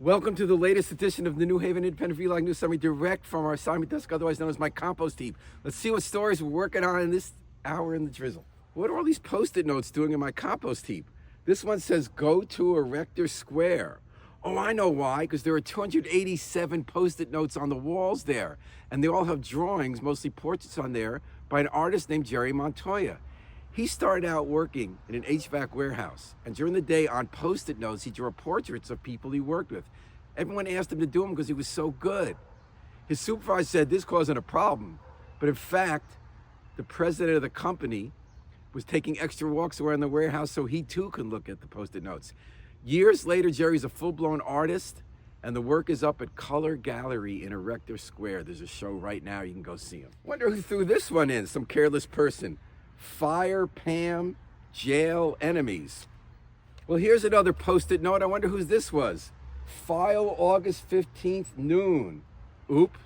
Welcome to the latest edition of the New Haven Independent Vlog News Summary, direct from our assignment desk, otherwise known as my compost heap. Let's see what stories we're working on in this hour in the drizzle. What are all these post-it notes doing in my compost heap? This one says, go to Erector Square. Oh, I know why, because there are 287 post-it notes on the walls there, and they all have drawings, mostly portraits on there, by an artist named Jerry Montoya. He started out working in an HVAC warehouse, and during the day on post-it notes, he drew portraits of people he worked with. Everyone asked him to do them because he was so good. His supervisor said this wasn't a problem, but in fact, the president of the company was taking extra walks around the warehouse so he too could look at the post-it notes. Years later, Jerry's a full-blown artist, and the work is up at Color Gallery in Erector Square. There's a show right now, you can go see him. Wonder who threw this one in, some careless person. Fire, Pam, jail, enemies. Well, here's another post-it note. I wonder whose this was. File August 15th, noon. Oops.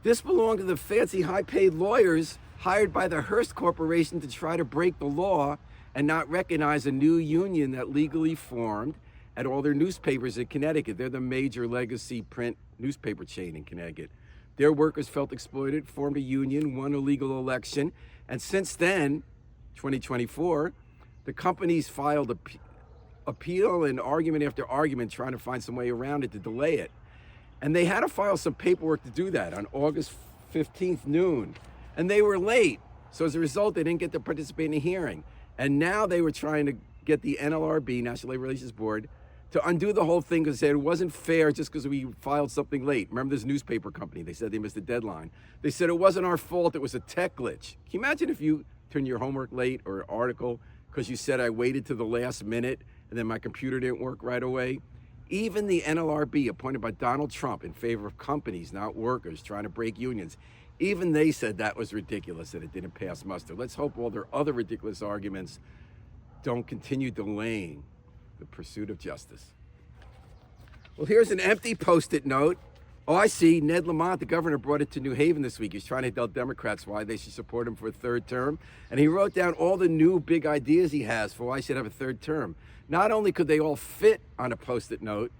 This belonged to the fancy high-paid lawyers hired by the Hearst Corporation to try to break the law and not recognize a new union that legally formed at all their newspapers in Connecticut. They're the major legacy print newspaper chain in Connecticut. Their workers felt exploited, formed a union, won a legal election, and since then, 2024, the companies filed appeal and argument after argument trying to find some way around it to delay it. And they had to file some paperwork to do that on August 15th noon. And they were late. So as a result, they didn't get to participate in a hearing. And now they were trying to get the NLRB, National Labor Relations Board, to undo the whole thing because they said it wasn't fair just because we filed something late. Remember this newspaper company? They said they missed the deadline. They said it wasn't our fault, it was a tech glitch. Can you imagine if you turn your homework late or an article because you said I waited to the last minute and then my computer didn't work right away? Even the NLRB, appointed by Donald Trump in favor of companies, not workers, trying to break unions, even they said that was ridiculous and it didn't pass muster. Let's hope all their other ridiculous arguments don't continue delaying the pursuit of justice. Well, here's an empty post-it note. Oh, I see. Ned Lamont, the governor, brought it to New Haven this week. He's trying to tell Democrats why they should support him for a third term. And he wrote down all the new big ideas he has for why he should have a third term. Not only could they all fit on a post-it note,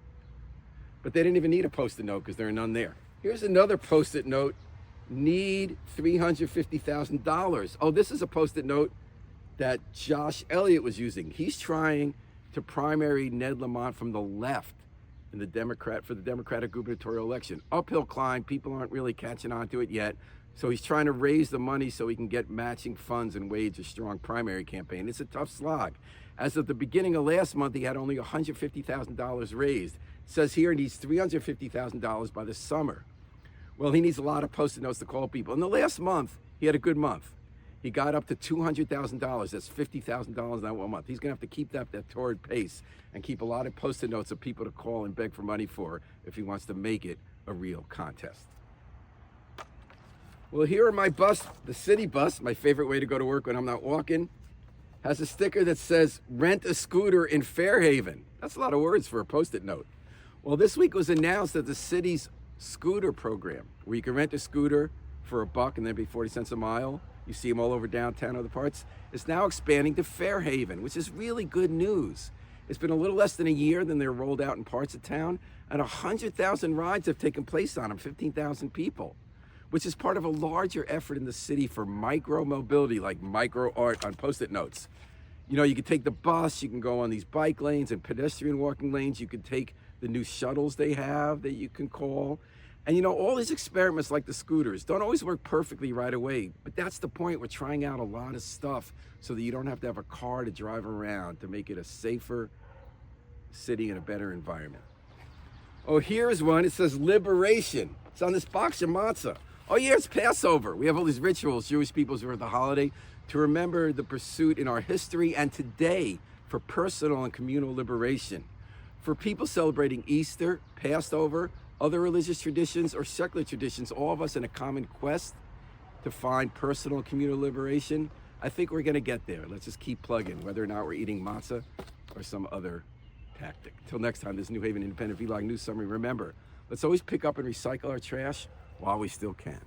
but they didn't even need a post-it note because there are none there. Here's another post-it note. Need $350,000. Oh, this is a post-it note that Josh Elliott was using. He's trying to primary Ned Lamont from the left in the Democratic gubernatorial election. Uphill climb, people aren't really catching on to it yet. So he's trying to raise the money so he can get matching funds and wage a strong primary campaign. It's a tough slog. As of the beginning of last month, he had only $150,000 raised. It says here he needs $350,000 by the summer. Well, he needs a lot of post-it notes to call people. In the last month, he had a good month. He got up to $200,000. That's $50,000 in that 1 month. He's going to have to keep that torrid pace and keep a lot of post-it notes of people to call and beg for money for if he wants to make it a real contest. Well, here are my bus, the city bus, my favorite way to go to work when I'm not walking, has a sticker that says, rent a scooter in Fairhaven. That's a lot of words for a post-it note. Well, this week was announced that the city's scooter program, where you can rent a scooter for $1 and then be 40 cents a mile. You see them all over downtown, other parts. It's now expanding to Fairhaven, which is really good news. It's been a little less than a year than they're rolled out in parts of town, and 100,000 rides have taken place on them, 15,000 people, which is part of a larger effort in the city for micro-mobility, like micro-art on post-it notes. You know, you can take the bus, you can go on these bike lanes and pedestrian walking lanes, you can take the new shuttles they have that you can call. And you know, all these experiments like the scooters don't always work perfectly right away, but that's the point. We're trying out a lot of stuff so that you don't have to have a car to drive around to make it a safer city and a better environment. Oh, here's one. It says liberation. It's on this box of matzah. Oh yeah, it's Passover. We have all these rituals, Jewish peoples who are the holiday, to remember the pursuit in our history and today for personal and communal liberation. For people celebrating Easter, Passover, other religious traditions or secular traditions, all of us in a common quest to find personal and communal liberation, I think we're gonna get there. Let's just keep plugging, whether or not we're eating matzah or some other tactic. Till next time, this New Haven Independent Vlog News Summary. Remember, let's always pick up and recycle our trash while we still can.